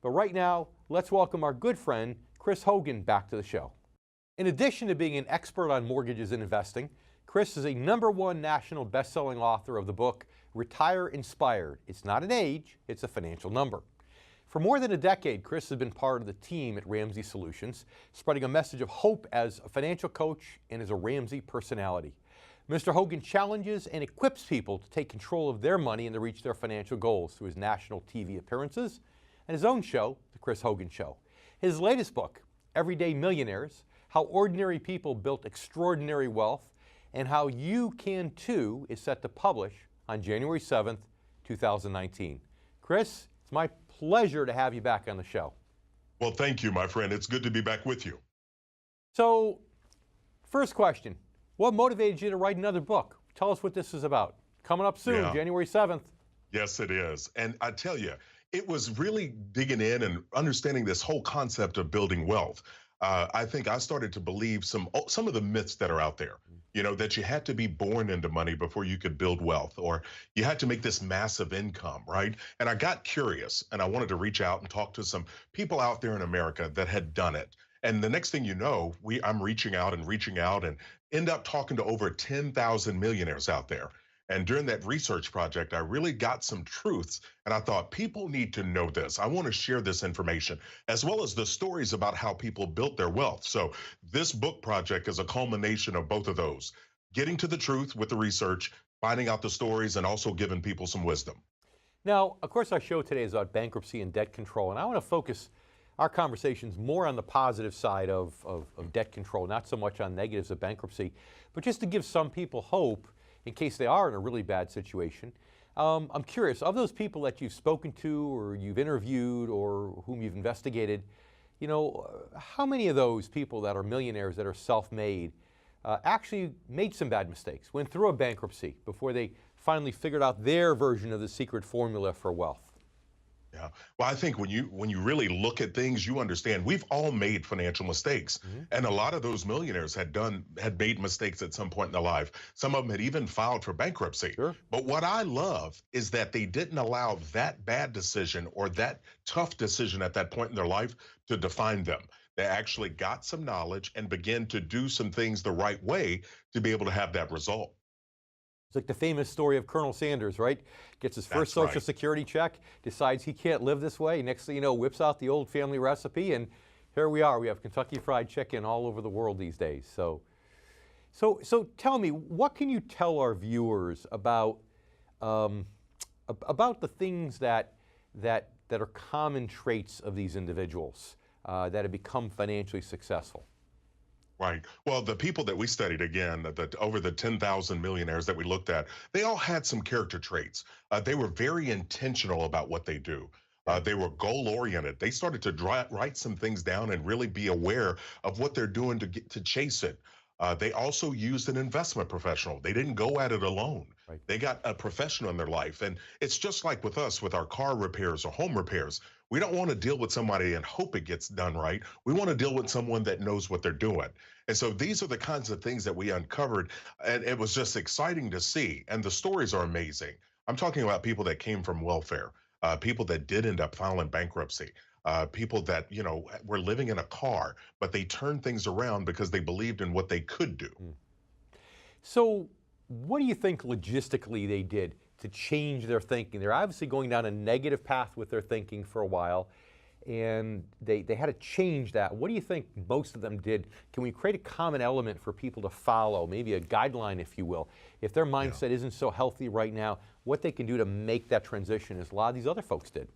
But right now, let's welcome our good friend, Chris Hogan, back to the show. In addition to being an expert on mortgages and investing, Chris is a #1 national best-selling author of the book, Retire Inspired. It's not an age, it's a financial number. For more than a decade, Chris has been part of the team at Ramsey Solutions, spreading a message of hope as a financial coach and as a Ramsey personality. Mr. Hogan challenges and equips people to take control of their money and to reach their financial goals through his national TV appearances and his own show, The Chris Hogan Show. His latest book, Everyday Millionaires, How Ordinary People Built Extraordinary Wealth, and How You Can Too, is set to publish on January 7th, 2019. Chris, it's my pleasure to have you back on the show. Well, thank you, my friend. It's good to be back with you. So, first question, what motivated you to write another book? Tell us what this is about. Coming up soon, January 7th. Yes, it is. And I tell you, it was really digging in and understanding this whole concept of building wealth. I think I started to believe some of the myths that are out there. You know, that you had to be born into money before you could build wealth, or you had to make this massive income, right? And I got curious, and I wanted to reach out and talk to some people out there in America that had done it. And the next thing you know, I'm reaching out and end up talking to over 10,000 millionaires out there. And during that research project, I really got some truths, and I thought people need to know this. I want to share this information, as well as the stories about how people built their wealth. So this book project is a culmination of both of those, getting to the truth with the research, finding out the stories, and also giving people some wisdom. Now, of course, our show today is about bankruptcy and debt control, and I want to focus our conversations more on the positive side of debt control, not so much on negatives of bankruptcy, but just to give some people hope in case they are in a really bad situation. I'm curious, of those people that you've spoken to or you've interviewed or whom you've investigated, you know, how many of those people that are millionaires that are self-made actually made some bad mistakes, went through a bankruptcy before they finally figured out their version of the secret formula for wealth? Yeah. Well, I think when you really look at things, you understand we've all made financial mistakes. And a lot of those millionaires had made mistakes at some point in their life. Some of them had even filed for bankruptcy. Sure. But what I love is that they didn't allow that bad decision or that tough decision at that point in their life to define them. They actually got some knowledge and began to do some things the right way to be able to have that result. It's like the famous story of Colonel Sanders, right? Gets his first That's Social right. Security check, decides he can't live this way. Next thing you know, whips out the old family recipe, and here we are. We have Kentucky Fried Chicken all over the world these days. So tell me, what can you tell our viewers about the things that are common traits of these individuals that have become financially successful? Right. Well, the people that we studied, again, over the 10,000 millionaires that we looked at, they all had some character traits. They were very intentional about what they do. They were goal-oriented. They started to write some things down and really be aware of what they're doing to chase it. They also used an investment professional. They didn't go at it alone. Right. They got a professional in their life. And it's just like with us, with our car repairs or home repairs. We don't want to deal with somebody and hope it gets done right. We want to deal with someone that knows what they're doing. And so these are the kinds of things that we uncovered. And it was just exciting to see. And the stories are amazing. I'm talking about people that came from welfare, people that did end up filing bankruptcy. People that, you know, were living in a car, but they turned things around because they believed in what they could do. So what do you think logistically they did to change their thinking? They're obviously going down a negative path with their thinking for a while, and they had to change that. What do you think most of them did? Can we create a common element for people to follow, maybe a guideline, if you will? If their mindset isn't so healthy right now, what they can do to make that transition, as a lot of these other folks did?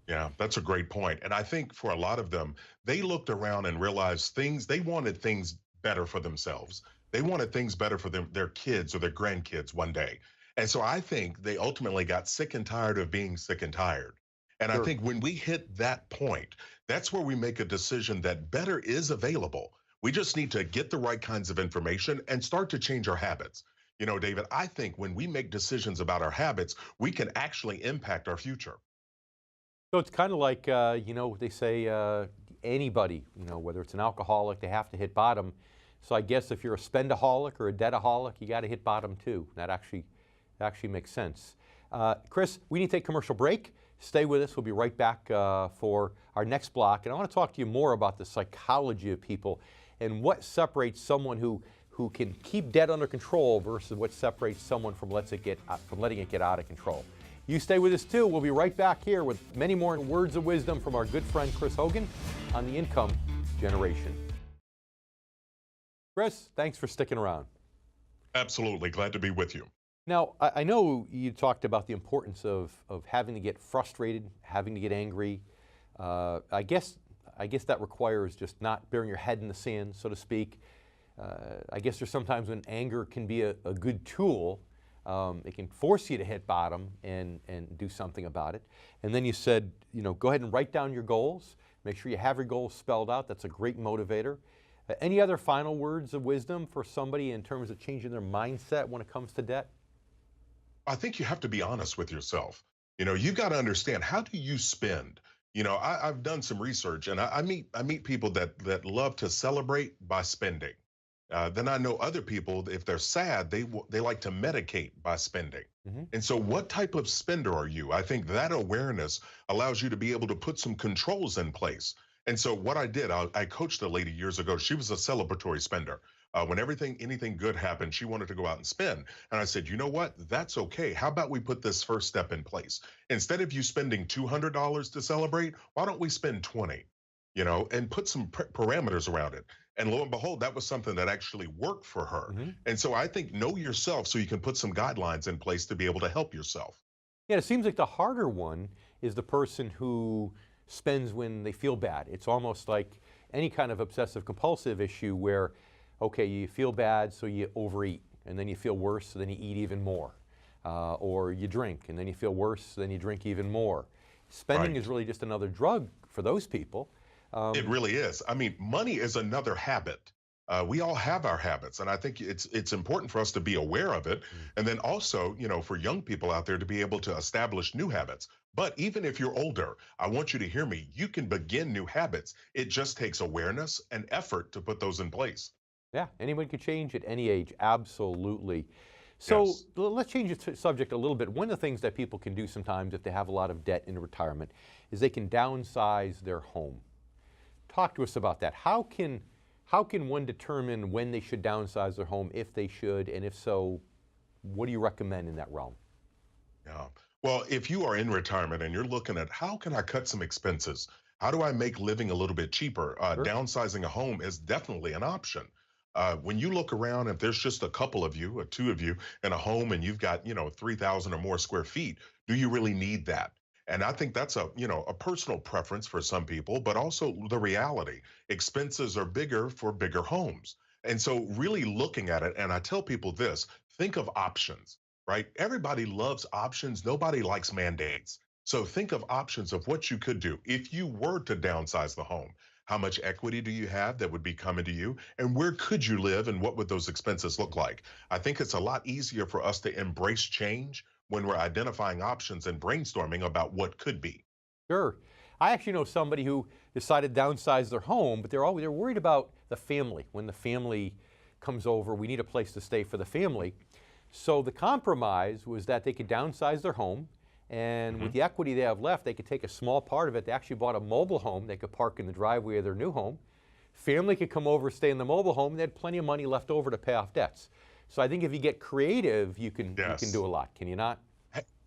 Yeah, that's a great point. And I think for a lot of them, they looked around and realized they wanted things better for themselves. They wanted things better for their kids or their grandkids one day. And so I think they ultimately got sick and tired of being sick and tired. And I think when we hit that point, that's where we make a decision that better is available. We just need to get the right kinds of information and start to change our habits. You know, David, I think when we make decisions about our habits, we can actually impact our future. So it's kind of like, you know, they say anybody, you know, whether it's an alcoholic, they have to hit bottom. So I guess if you're a spendaholic or a debtaholic, you got to hit bottom too. That actually makes sense. Chris, we need to take a commercial break. Stay with us. We'll be right back for our next block. And I want to talk to you more about the psychology of people and what separates someone who can keep debt under control versus what separates someone from letting it get out of control. You stay with us too. We'll be right back here with many more words of wisdom from our good friend Chris Hogan on the Income Generation. Chris, thanks for sticking around. Absolutely. Glad to be with you. Now, I know you talked about the importance of having to get frustrated, having to get angry. I guess that requires just not burying your head in the sand, so to speak. I guess there's sometimes when anger can be a good tool. It can force you to hit bottom and do something about it. And then you said, go ahead and write down your goals. Make sure you have your goals spelled out. That's a great motivator. Any other final words of wisdom for somebody in terms of changing their mindset when it comes to debt? I think you have to be honest with yourself. You've got to understand, how do you spend? I've done some research, and I meet people that love to celebrate by spending. Then I know other people, if they're sad, they like to medicate by spending. Mm-hmm. And so what type of spender are you? I think that awareness allows you to be able to put some controls in place. And so what I did, I coached a lady years ago. She was a celebratory spender. When anything good happened, she wanted to go out and spend. And I said, you know what? That's okay. How about we put this first step in place? Instead of you spending $200 to celebrate, why don't we spend 20? And put some parameters around it. And lo and behold, that was something that actually worked for her. Mm-hmm. And so I think know yourself so you can put some guidelines in place to be able to help yourself. Yeah, it seems like the harder one is the person who spends when they feel bad. It's almost like any kind of obsessive compulsive issue where, okay, you feel bad, so you overeat, and then you feel worse, so then you eat even more. Or you drink, and then you feel worse, so then you drink even more. Spending is really just another drug for those people. It really is. I mean, money is another habit. We all have our habits, and I think it's important for us to be aware of it. And then also, for young people out there to be able to establish new habits. But even if you're older, I want you to hear me. You can begin new habits. It just takes awareness and effort to put those in place. Yeah, anyone can change at any age, absolutely. So yes. Let's change the subject a little bit. One of the things that people can do sometimes if they have a lot of debt in retirement is they can downsize their home. Talk to us about that. How can one determine when they should downsize their home, if they should, and if so, what do you recommend in that realm? Yeah. Well, if you are in retirement and you're looking at how can I cut some expenses? How do I make living a little bit cheaper? Sure. Downsizing a home is definitely an option. When you look around, if there's just a couple of you or two of you in a home and you've got, 3,000 or more square feet, do you really need that? And I think that's a personal preference for some people, but also the reality. Expenses are bigger for bigger homes. And so really looking at it, and I tell people this, think of options, right? Everybody loves options. Nobody likes mandates. So think of options of what you could do if you were to downsize the home. How much equity do you have that would be coming to you? And where could you live and what would those expenses look like? I think it's a lot easier for us to embrace change when we're identifying options and brainstorming about what could be. Sure. I actually know somebody who decided to downsize their home, but they're worried about the family. When the family comes over, we need a place to stay for the family. So the compromise was that they could downsize their home, and with the equity they have left, they could take a small part of it. They actually bought a mobile home they could park in the driveway of their new home. Family could come over, stay in the mobile home, and they had plenty of money left over to pay off debts. So I think if you get creative, you can do a lot. Can you not?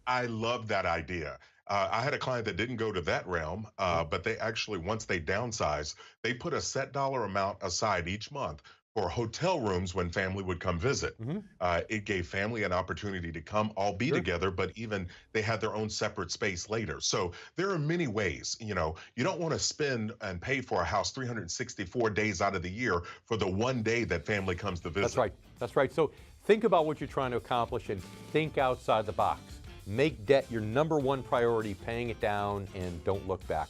I love that idea. I had a client that didn't go to that realm, but they actually, once they downsized, they put a set dollar amount aside each month for hotel rooms when family would come visit. It gave family an opportunity to come, all be together, but even they had their own separate space later. So there are many ways. You don't want to spend and pay for a house 364 days out of the year for the one day that family comes to visit. That's right. That's right. So think about what you're trying to accomplish and think outside the box. Make debt your number one priority, paying it down, and don't look back.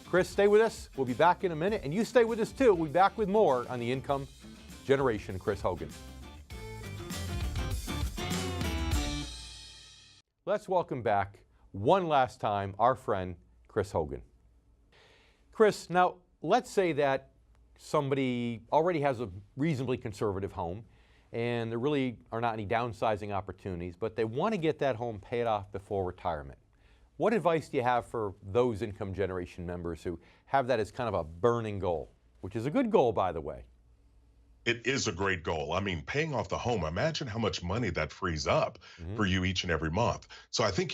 Chris, stay with us. We'll be back in a minute, and you stay with us too. We'll be back with more on the Income Generation. Chris Hogan. Let's welcome back one last time our friend Chris Hogan. Chris, now let's say that somebody already has a reasonably conservative home and there really are not any downsizing opportunities, but they want to get that home paid off before retirement. What advice do you have for those income generation members who have that as kind of a burning goal, which is a good goal, by the way? It is a great goal. I mean, paying off the home, imagine how much money that frees up Hmm. for you each and every month. So I think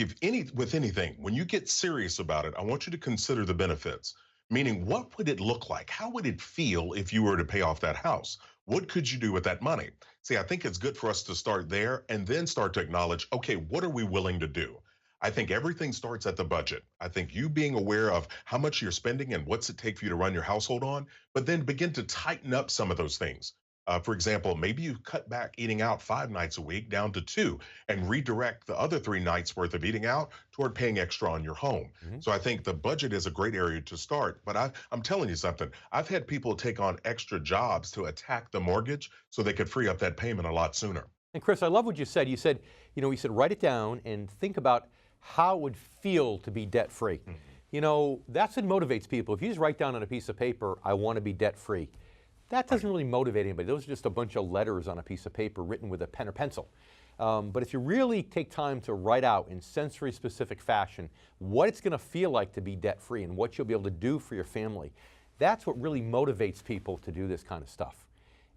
with anything, when you get serious about it, I want you to consider the benefits. Meaning, what would it look like? How would it feel if you were to pay off that house? What could you do with that money? See, I think it's good for us to start there and then start to acknowledge, okay, what are we willing to do? I think everything starts at the budget. I think you being aware of how much you're spending and what's it take for you to run your household on, but then begin to tighten up some of those things. For example, maybe you cut back eating out 5 nights a week down to two and redirect the other 3 nights worth of eating out toward paying extra on your home. Hmm. So I think the budget is a great area to start. But I'm telling you something, I've had people take on extra jobs to attack the mortgage so they could free up that payment a lot sooner. And Chris, I love what you said. You said write it down and think about how it would feel to be debt free. That's what motivates people. If you just write down on a piece of paper, I want to be debt free, that doesn't really motivate anybody. Those are just a bunch of letters on a piece of paper written with a pen or pencil. But if you really take time to write out in sensory specific fashion what it's going to feel like to be debt free and what you'll be able to do for your family, that's what really motivates people to do this kind of stuff.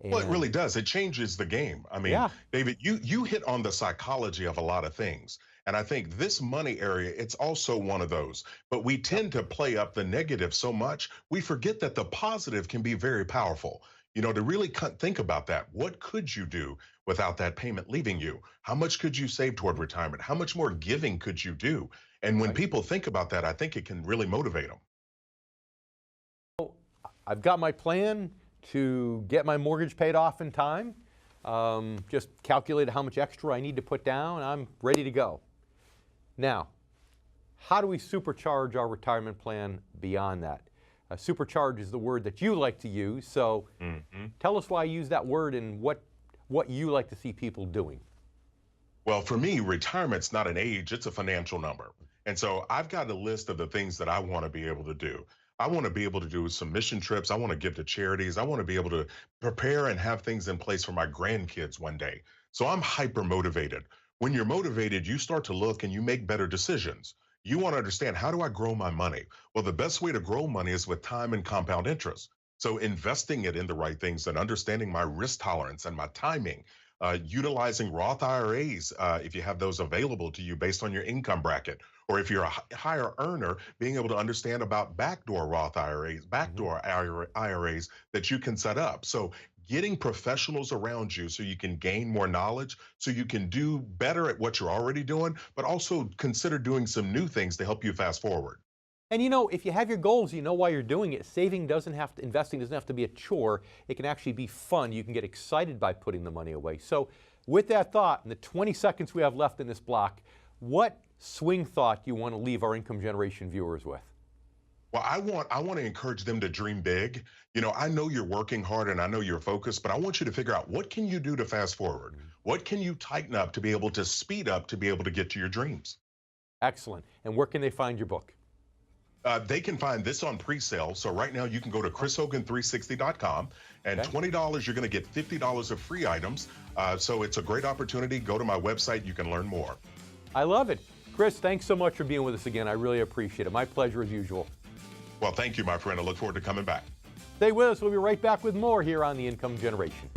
Well, it really does. It changes the game. I mean, Yeah. David, you hit on the psychology of a lot of things. And I think this money area, it's also one of those. But we tend to play up the negative so much, we forget that the positive can be very powerful. To really think about that, what could you do without that payment leaving you? How much could you save toward retirement? How much more giving could you do? And when Right. people think about that, I think it can really motivate them. I've got my plan to get my mortgage paid off in time. Just calculated how much extra I need to put down. I'm ready to go. Now, how do we supercharge our retirement plan beyond that? Supercharge is the word that you like to use, so tell us why you use that word and what you like to see people doing. Well, for me, retirement's not an age, it's a financial number. And so I've got a list of the things that I want to be able to do. I want to be able to do some mission trips. I want to give to charities. I want to be able to prepare and have things in place for my grandkids one day. So I'm hyper motivated. When you're motivated, you start to look and you make better decisions. You want to understand, how do I grow my money? Well, the best way to grow money is with time and compound interest. So investing it in the right things and understanding my risk tolerance and my timing, utilizing Roth IRAs if you have those available to you based on your income bracket, or if you're a higher earner, being able to understand about backdoor Roth IRAs, backdoor IRAs that you can set up. So getting professionals around you so you can gain more knowledge, so you can do better at what you're already doing, but also consider doing some new things to help you fast forward. And if you have your goals, you know why you're doing it. Investing doesn't have to be a chore. It can actually be fun. You can get excited by putting the money away. So with that thought, in the 20 seconds we have left in this block, what swing thought do you want to leave our income generation viewers with? Well, I want to encourage them to dream big. I know you're working hard and I know you're focused, but I want you to figure out, what can you do to fast forward? What can you tighten up to be able to speed up to be able to get to your dreams? Excellent. And where can they find your book? They can find this on pre-sale. So right now you can go to chrishogan360.com, and Okay. $20, you're going to get $50 of free items. So it's a great opportunity. Go to my website. You can learn more. I love it. Chris, thanks so much for being with us again. I really appreciate it. My pleasure as usual. Well, thank you, my friend. I look forward to coming back. Stay with us. We'll be right back with more here on The Income Generation.